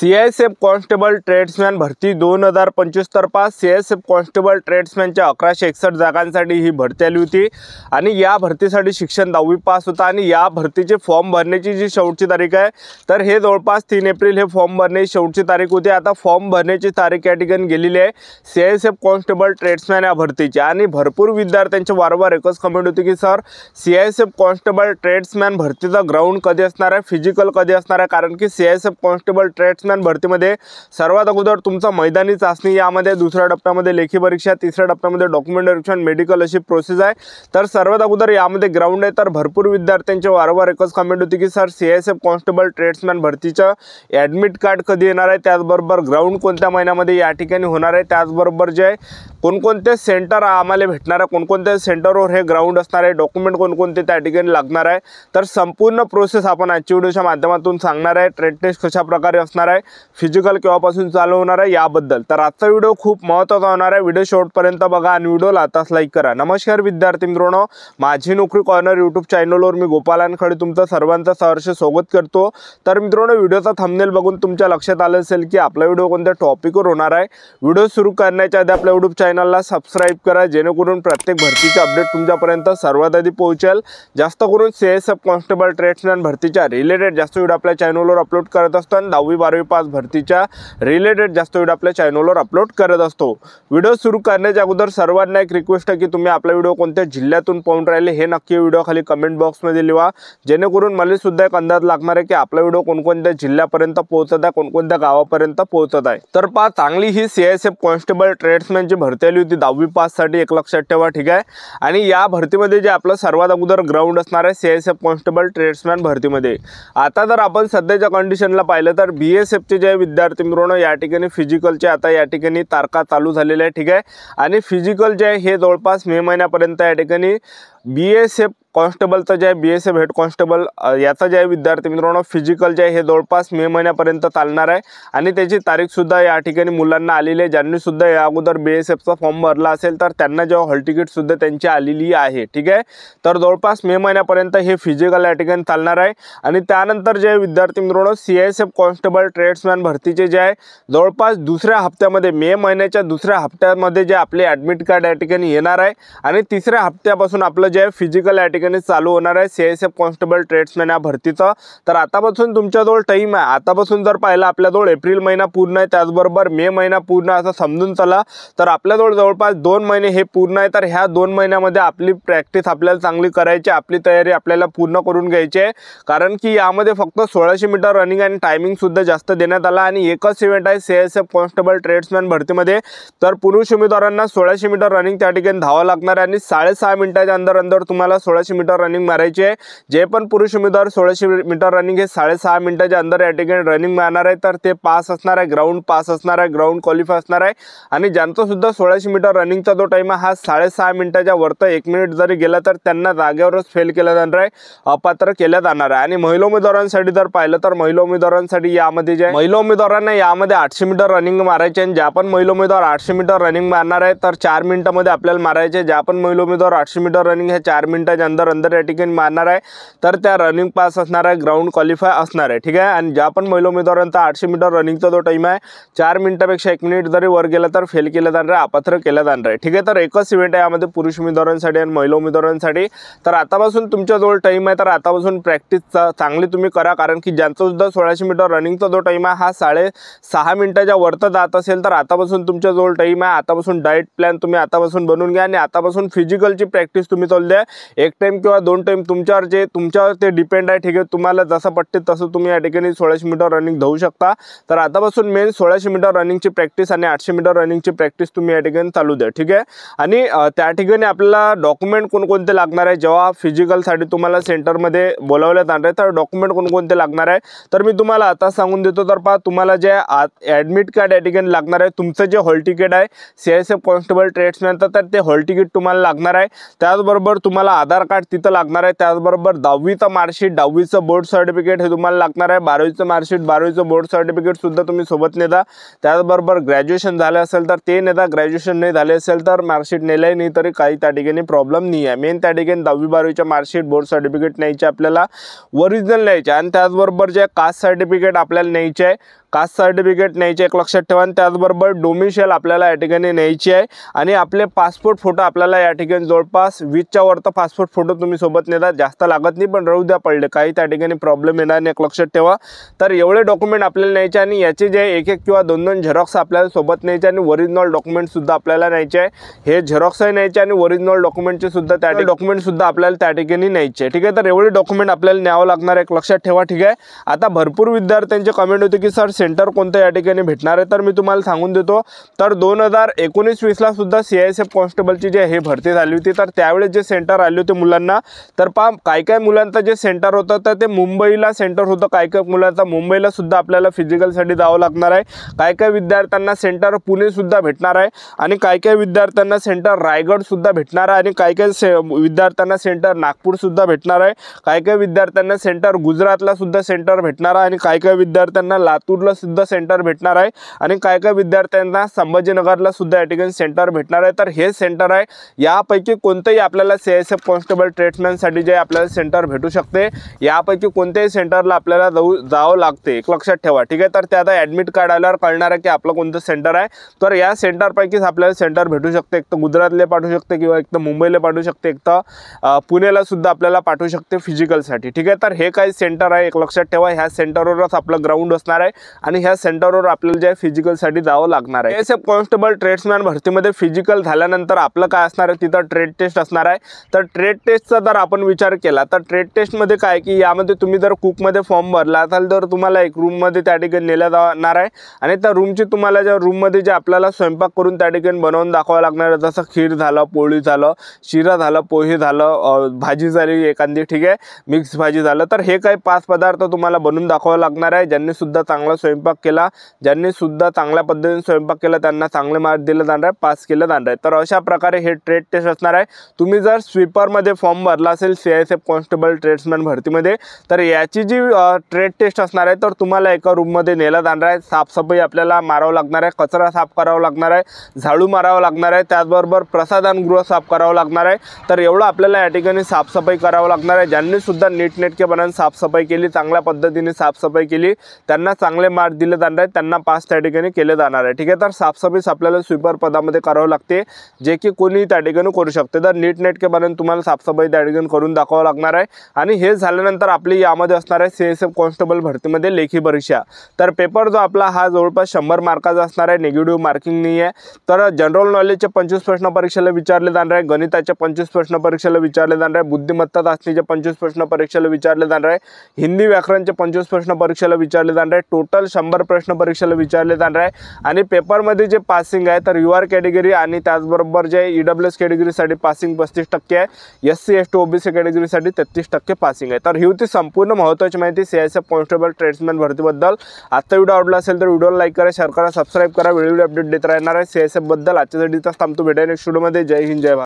CISF constable ट्रेड्समॅन भरती 2025 तर्फा CISF constable ट्रेड्समॅनच्या 1161 जागांसाठी ही भरती आली होती आणि या भरतीसाठी शिक्षण 10वी पास होता आणि या भरतीचे फॉर्म भरण्याची जी शेवटची तारीख आहे तर हे जवळपास 3 एप्रिल हे फॉर्म भरण्याची शेवटची तारीख होती। आता फॉर्म भरण्याची तारीख या ठिकाणी गेलेली आहे सीआयएसएफ कॉन्स्टेबल ट्रेड्समॅन या भरतीची आणि भरपूर विद्यार्थ्यांचे वारंवार एकच कमेंट होती की सर सीआयएसएफ कॉन्स्टेबल ट्रेड्समॅन भरतीचा ग्राउंड कधी असणार आहे, फिजिकल कधी असणार आहे, कारण की सीआयएसएफ कॉन्स्टेबल ट्रेड्समॅन भरतीमध्ये सर्वात अगोदर तुमचा मैदानी चाचणी, यामध्ये दुसऱ्या टप्प्यामध्ये लेखी परीक्षा, तिसऱ्या टप्प्यामध्ये डॉक्युमेंट व्हेरिफिकेशन, मेडिकल अशी प्रोसेस आहे। तर सर्वात अगोदर यामध्ये ग्राउंड आहे। तर भरपूर विद्यार्थ्यांचे वारंवार एकच कमेंट होती की सर सीआयएसएफ कॉन्स्टेबल ट्रेड्समॅन भरतीचं ॲडमिट कार्ड कधी येणार आहे, त्याचबरोबर ग्राउंड कोणत्या महिन्यामध्ये या ठिकाणी होणार आहे, त्याचबरोबर जे कोणकोणते सेंटर आम्हाला भेटणार आहे, कोणकोणत्या सेंटरवर हे ग्राउंड असणार आहे, डॉक्युमेंट कोणकोणते त्या ठिकाणी लागणार आहे। तर संपूर्ण प्रोसेस आपण आजच्या व्हिडिओच्या माध्यमातून सांगणार आहे। ट्रेड टेस्ट कशा प्रकारे असणार आहे, फिजिकल केव्हापासून चालू होणार आहे याबद्दल। तर आजचा व्हिडिओ खूप महत्त्वाचा होणार आहे, व्हिडिओ शेवटपर्यंत बघा आणि व्हिडिओला आताच लाईक करा। नमस्कार विद्यार्थी मित्रांनो, माझी नोकरी कॉर्नर यूट्यूब चॅनलवर मी गोपालांकडे तुमचं सर्वांचं सहर्ष स्वागत करतो। तर मित्रांनो, व्हिडिओचा थंबनेल बघून तुमच्या लक्षात आलं असेल की आपला व्हिडिओ कोणत्या टॉपिकवर होणार आहे। व्हिडिओ सुरू करण्याच्या आधी आपल्या यूट्यूब चॅनलला सबस्क्राइब करा, जेणेकरून प्रत्येक भरतीचे अपडेट तुमच्यापर्यंत सर्वात आधी पोहोचेल। जास्त करून सीआयएसएफ कॉन्स्टेबल ट्रेड्समॅन भरतीच्या रिलेटेड जास्त व्हिडिओ आपल्या चॅनलवर अपलोड करत असतो आणि 10वी 12वी पास भरतीच्या रिलेटेड जास्त व्हिडिओ आपल्या चॅनलवर अपलोड करत असतो। व्हिडिओ सुरू करण्याच्या अगोदर सर्वांना एक रिक्वेस्ट आहे की तुम्ही आपला व्हिडिओ कोणत्या जिल्ह्यातून पाहून राहिले हे नक्की व्हिडिओ खाली कमेंट बॉक्समध्ये लिहा, जेणेकरून मला सुद्धा एक अंदाज लागणार आहे की आपला व्हिडिओ कोणकोणत्या जिल्ह्यापर्यंत पोहोचत आहे, कोणकोणत्या गावापर्यंत पोहोचत आहे। तर पहा, चांगली ही सीआयएसएफ कॉन्स्टेबल ट्रेड्समॅनची भरती आली होती 10वी पास साठी, एक लक्षात ठेवा, ठीक आहे। आणि या भरतीमध्ये जे आपलं सर्वात अगोदर ग्राउंड असणार आहे सीआयएसएफ कॉन्स्टेबल ट्रेड्समॅन भरतीमध्ये। आता जर आपण सध्याच्या कंडिशनला पाहिलं तर बीएसएफचे जे विद्यार्थी मित्रांनो या ठिकाणी फिजिकलचे आता या ठिकाणी तारखा चालू झालेल्या आहे, ठीक आहे। आणि फिजिकल जे आहे हे जवळपास मे महिन्यापर्यंत या ठिकाणी बीएसएफ कॉन्स्टेबलचं जे आहे बीएसएफ हेड कॉन्स्टेबल याचा जे आहे विद्यार्थी मित्रांनो फिजिकल जे आहे हे जवळपास मे महिन्यापर्यंत चालणार आहे आणि त्याची तारीखसुद्धा या ठिकाणी मुलांना आलेली आहे। ज्यांनी सुद्धा या अगोदर बीएसएफचा फॉर्म भरला असेल तर त्यांना जेव्हा हॉल तिकीटसुद्धा त्यांची आलेली आहे, ठीक आहे। तर जवळपास मे महिन्यापर्यंत हे फिजिकल या ठिकाणी चालणार आहे आणि त्यानंतर जे विद्यार्थी मित्रांनो सीआयएसएफ कॉन्स्टेबल ट्रेड्समॅन भरतीचे जे आहे जवळपास दुसऱ्या हप्त्यामध्ये, मे महिन्याच्या दुसऱ्या हप्त्यामध्ये जे आपले ॲडमिट कार्ड या ठिकाणी येणार आहे आणि तिसऱ्या हप्त्यापासून आपलं जे आहे फिजिकल या ठिकाणी चालू होणार आहे सीआयएसएफ कॉन्स्टेबल ट्रेड्समॅन या भरतीचं। तर आतापासून तुमच्याजवळ टाईम आहे, आतापासून जर पाहिलं आपल्याजवळ एप्रिल महिना पूर्ण आहे, त्याचबरोबर मे महिना पूर्ण असं समजून चला। तर आपल्याजवळ जवळपास 2 महिने हे पूर्ण आहे। तर ह्या 2 महिन्यामध्ये आपली प्रॅक्टिस आपल्याला चांगली करायची, आपली तयारी आपल्याला पूर्ण करून घ्यायची आहे, कारण की यामध्ये फक्त 1600 मीटर रनिंग आणि टायमिंग सुद्धा जास्त देण्यात आला आणि एकच इव्हेंट आहे सीआयएसएफ कॉन्स्टेबल ट्रेड्समॅन भरतीमध्ये। तर पुरुष उमेदवारांना 1600 मीटर रनिंग त्या ठिकाणी धावावं लागणार आहे आणि 6.5 मिनिटाच्या अंदर तुम्हाला 1600 मीटर रनिंग मारायची आहे। जे पण पुरुष उमेदवार 1600 मीटर रनिंग हे 6.5 मिनिटाच्या अंदर या ठिकाणी रनिंग मारणार आहे तर ते पास असणार आहे, ग्राउंड पास असणार आहे, ग्राउंड क्वालिफाय असणार आहे। आणि ज्यांचा सुद्धा 1600 मीटर रनिंगचा जो टाइम आहे हा 6.5 मिनिटाच्या वरती 1 मिनिट जरी गेला तर त्यांना जागेवरच फेल केलं जाणार आहे, अपात्र केलं जाणार आहे। आणि महिला उमेदवारांसाठी जर पाहिलं तर महिला उमेदवारांसाठी यामध्ये जे महिला उमेदवारांना यामध्ये 800 मीटर रनिंग मारायचे आणि ज्या पण महिला उमेदवार 800 मीटर रनिंग मारणार आहे तर 4 मिनिटांमध्ये आपल्याला मारायचे। ज्या पण महिला उमेदवार 800 मीटर रनिंग हे 4 मिनिटाच्या अंदर या ठिकाणी मारणार आहे तर त्या रनिंग पास असणार आहे, ग्राउंड क्वालिफाय असणार आहे, ठीक आहे। आणि ज्या पण महिला उमेदवारांचा 800 मीटर रनिंगचा जो टाइम आहे 4 मिनिटापेक्षा 1 मिनिट जरी वर गेला तर फेल केलं जाणार आहे, अपात्र केलं जाणार आहे, ठीक आहे। तर एकच इव्हेंट आहे यामध्ये पुरुष उमेदवारांसाठी आणि महिला उमेदवारांसाठी। तर आतापासून तुमच्याजवळ टाइम आहे तर आतापासून प्रॅक्टिस चांगली तुम्ही करा, कारण की ज्यांचा सुद्धा 1600 मीटर रनिंगचा जो टाइम आहे हा 6.5 मिनिटाच्या वरती जात असेल तर आतापासून तुमच्याजवळ टाइम आहे। आतापासून डाएट प्लॅन तुम्ही आतापासून बनवून घ्या आणि आतापासून फिजिकलची प्रॅक्टिस तुम्ही चालू द्या, 1 टाइम किंवा 2 टाइम तुमच्यावर ते डिपेंड आहे, ठीक आहे। तुम्हाला जसं पटते तसं तुम्ही या ठिकाणी 1600 मीटर रनिंग धावू शकता। तर आतापासून मेन 1600 मीटर रनिंगची प्रॅक्टिस आणि 800 मीटर रनिंगची प्रॅक्टिस तुम्ही या ठिकाणी चालू द्या, ठीक आहे। आणि त्या ठिकाणी आपल्याला डॉक्युमेंट कोणकोणते लागणार आहे जेव्हा फिजिकलसाठी तुम्हाला सेंटरमध्ये बोलावण्यात येणार आहे तर डॉक्युमेंट कोणकोणते लागणार आहे तर मी तुम्हाला आता सांगून देतो। तर पहा, तुम्हाला जे ॲडमिट कार्ड या ठिकाणी लागणार आहे, तुमचं जे हॉल तिकीट आहे सीआयएसएफ कॉन्स्टेबल ट्रेड्समॅन तर ते हॉल तिकीट तुम्हाला लागणार आहे। त्याचबरोबर तुम्हाला आधार कार्ड तिथं लागणार आहे, त्याचबरोबर 10वीचं मार्कशीट, 10वीचं बोर्ड सर्टिफिकेट हे तुम्हाला लागणार आहे। 12वीचं मार्कशीट, 12वीचं बोर्ड सर्टिफिकेट सुद्धा तुम्ही सोबत नेता। त्याचबरोबर ग्रॅज्युएशन झालं असेल तर ते नेता, ग्रॅज्युएशन नाही झाले असेल तर मार्कशीट नेलंही नाही तरी काही त्या ठिकाणी प्रॉब्लेम नाही आहे। मेन त्या ठिकाणी 10वी 12वीच्या मार्कशीट, बोर्ड सर्टिफिकेट न्यायचे आपल्याला, ओरिजिनल न्यायचे आणि त्याचबरोबर जे कास्ट सर्टिफिकेट आपल्याला न्यायचे आहे, कास्ट सर्टिफिकेट न्यायचे एक लक्षात ठेवा, आणि त्याचबरोबर डोमिशियल आपल्याला या ठिकाणी न्यायची आहे, आणि आपले पासपोर्ट फोटो आपल्याला या ठिकाणी जवळपास 20च्या वर तर पासपोर्ट फोटो तुम्ही सोबत नेतात, जास्त लागत नाही पण राहू द्या पडले काही त्या ठिकाणी प्रॉब्लेम येणार नाही एक लक्षात ठेवा। तर एवढे डॉक्युमेंट आपल्याला न्यायचे, आणि याचे जे एक किंवा दोन झेरॉक्स आपल्याला सोबत न्यायचे, आणि ओरिजिनल डॉक्युमेंट सुद्धा आपल्याला न्यायचे आहे। हे झेरॉक्सही न्यायचे आणि ओरिजिनल डॉक्युमेंटचे सुद्धा त्या डॉक्युमेंट सुद्धा आपल्याला त्या ठिकाणी न्यायचे, ठीक आहे। तर एवढे डॉक्युमेंट आपल्याला न्यावं लागणार आहे एक लक्षात ठेवा, ठीक आहे। आता भरपूर विद्यार्थ्यांचे कमेंट होते की सर सेंटर कोणतं या ठिकाणी भेटणार आहे, तर मी तुम्हाला सांगून देतो। तर 2019-20ला सुद्धा CISF कॉन्स्टेबलची जे हे भरती झाली होती, तर त्यावेळेस जे सेंटर आले होते मुलांना, तर काय मुलांचं जे सेंटर होतं तर ते मुंबईला सेंटर होतं, काय मुलांचा मुंबईला सुद्धा आपल्याला फिजिकलसाठी जावं लागणार आहे, काय विद्यार्थ्यांना सेंटर पुणे सुद्धा भेटणार आहे, आणि काय विद्यार्थ्यांना सेंटर रायगड सुद्धा भेटणार आहे, आणि काय विद्यार्थ्यांना सेंटर नागपूर सुद्धा भेटणार आहे, काय विद्यार्थ्यांना सेंटर गुजरातला सुद्धा सेंटर भेटणार आहे, आणि काय विद्यार्थ्यांना लातूरला सुद्धा सेंटर भेटणार आहे, आणि काय विद्यार्थ्यांना संभाजीनगरला सुद्धा या ठिकाणी सेंटर भेटणार आहे। तर हे सेंटर आहे, यापैकी कोणतेही आपल्याला CISF कॉन्स्टेबल ट्रेड्समॅनसाठी जे आपल्याला सेंटर भेटू शकते, यापैकी कोणत्याही सेंटरला आपल्याला जावं लागते एक लक्षात ठेवा, ठीक आहे। तर ते आता ॲडमिट कार्ड आल्यावर कळणार आहे की आपलं कोणतं सेंटर आहे। तर या सेंटरपैकीच आपल्याला सेंटर भेटू शकते, एक तर गुजरातला पाठवू शकते, किंवा एक तर मुंबईला पाठवू शकते, एक तर पुण्याला सुद्धा आपल्याला पाठवू शकते फिजिकलसाठी, ठीक आहे। तर हे काही सेंटर आहे एक लक्षात ठेवा, ह्या सेंटरवरच आपलं ग्राउंड असणार आहे, आणि ह्या सेंटरवर आपल्याला जे फिजिकलसाठी जावं लागणार आहे। CISF कॉन्स्टेबल ट्रेड्समॅन भरतीमध्ये फिजिकल झाल्यानंतर आपलं काय असणार आहे, तिथं ट्रेड टेस्ट असणार आहे। तर ट्रेड टेस्टचा जर आपण विचार केला तर ट्रेड टेस्टमध्ये काय की यामध्ये तुम्ही जर कुकमध्ये फॉर्म भरला असाल तर तुम्हाला एक रूममध्ये त्या ठिकाणी नेलं जाणार आहे, आणि त्या रूमची तुम्हाला ज्या रूममध्ये जे आपल्याला स्वयंपाक करून त्या ठिकाणी बनवून दाखवावं लागणार आहे, जसं खीर झालं, पोळी झालं, शिरा झालं, पोहे झालं, भाजी झाली एखादी, ठीक आहे, मिक्स भाजी झालं, तर हे काही 5 पदार्थ तुम्हाला बनवून दाखवावं लागणार आहे। ज्यांनी सुद्धा चांगला स्वयंपाक केला, ज्यांनी सुद्धा चांगल्या पद्धतीने स्वयंपाक केला त्यांना चांगले मार्क दिले जाणार आहे, पास केलं जाणार आहे। तर अशा प्रकारे हे ट्रेड टेस्ट असणार आहे। तुम्ही जर स्वीपरमध्ये फॉर्म भरला असेल CISF कॉन्स्टेबल ट्रेड्समॅन भरतीमध्ये, तर याची जी ट्रेड टेस्ट असणार आहे, तर तुम्हाला एका रूममध्ये नेलं जाणार आहे, साफसफाई आपल्याला मारावं लागणार आहे, कचरा साफ करावा लागणार आहे, झाडू मारावं लागणार आहे, त्याचबरोबर प्रसाधनगृह साफ करावं लागणार आहे। तर एवढं आपल्याला या ठिकाणी साफसफाई करावं लागणार आहे। ज्यांनी सुद्धा नीटनेटकेपणाने साफसफाई केली, चांगल्या पद्धतीने साफसफाई केली, त्यांना चांगले मार्क दिले जाणार आहेत, त्यांना पास त्या ठिकाणी केले जाणार आहे, ठीक आहे। तर साफसफाई आपल्याला स्वीपर पदामध्ये करावं लागते, जे की कोणी त्या ठिकाणी करू शकते। तर नीटनेटकेपणाने तुम्हाला साफसफाई त्या ठिकाणी करून दाखवावं लागणार आहे, आणि हे झाल्यानंतर आपली यामध्ये असणार आहे CISF कॉन्स्टेबल भरतीमध्ये लेखी परीक्षा। तर पेपर जो आपला हा जवळपास 100 मार्काचा असणार आहे, निगेटिव्ह मार्किंग नाही आहे। तर जनरल नॉलेजचे 25 प्रश्न परीक्षेला विचारले जाणार आहे, गणिताचे 25 प्रश्न परीक्षेला विचारले जाणार आहे, बुद्धिमत्ता चाचणीचे 25 प्रश्न परीक्षेला विचारले जाणार आहे, हिंदी व्याकरणचे 25 प्रश्न परीक्षेला विचारले जाणार आहे, टोटल 100 प्रश्न परीक्षेला विचारले जाणार आहे। आणि पेपरमध्ये जे पासिंग आहे तर UR कॅटेगरी आणि त्याचबरोबर जे EWS कॅटेगरीसाठी पासिंग 35% आहे, SC ST OBC कॅटेगरीसाठी 33% पासिंग आहे। तर ही होती संपूर्ण महत्त्वाची माहिती CISF कॉन्स्टेबल ट्रेड्समॅन भरतीबद्दल। आजचा व्हिडिओ आवडला असेल तर व्हिडिओला लाईक करा, शेअर करा, सबस्क्राईब करा, वेळोवेळी अपडेट देत राहणार आहे CISF बद्दल। आजच्यासाठी थांबतो, भेटूया नेक्स्ट व्हिडिओमध्ये। जय हिंद, जय भारत।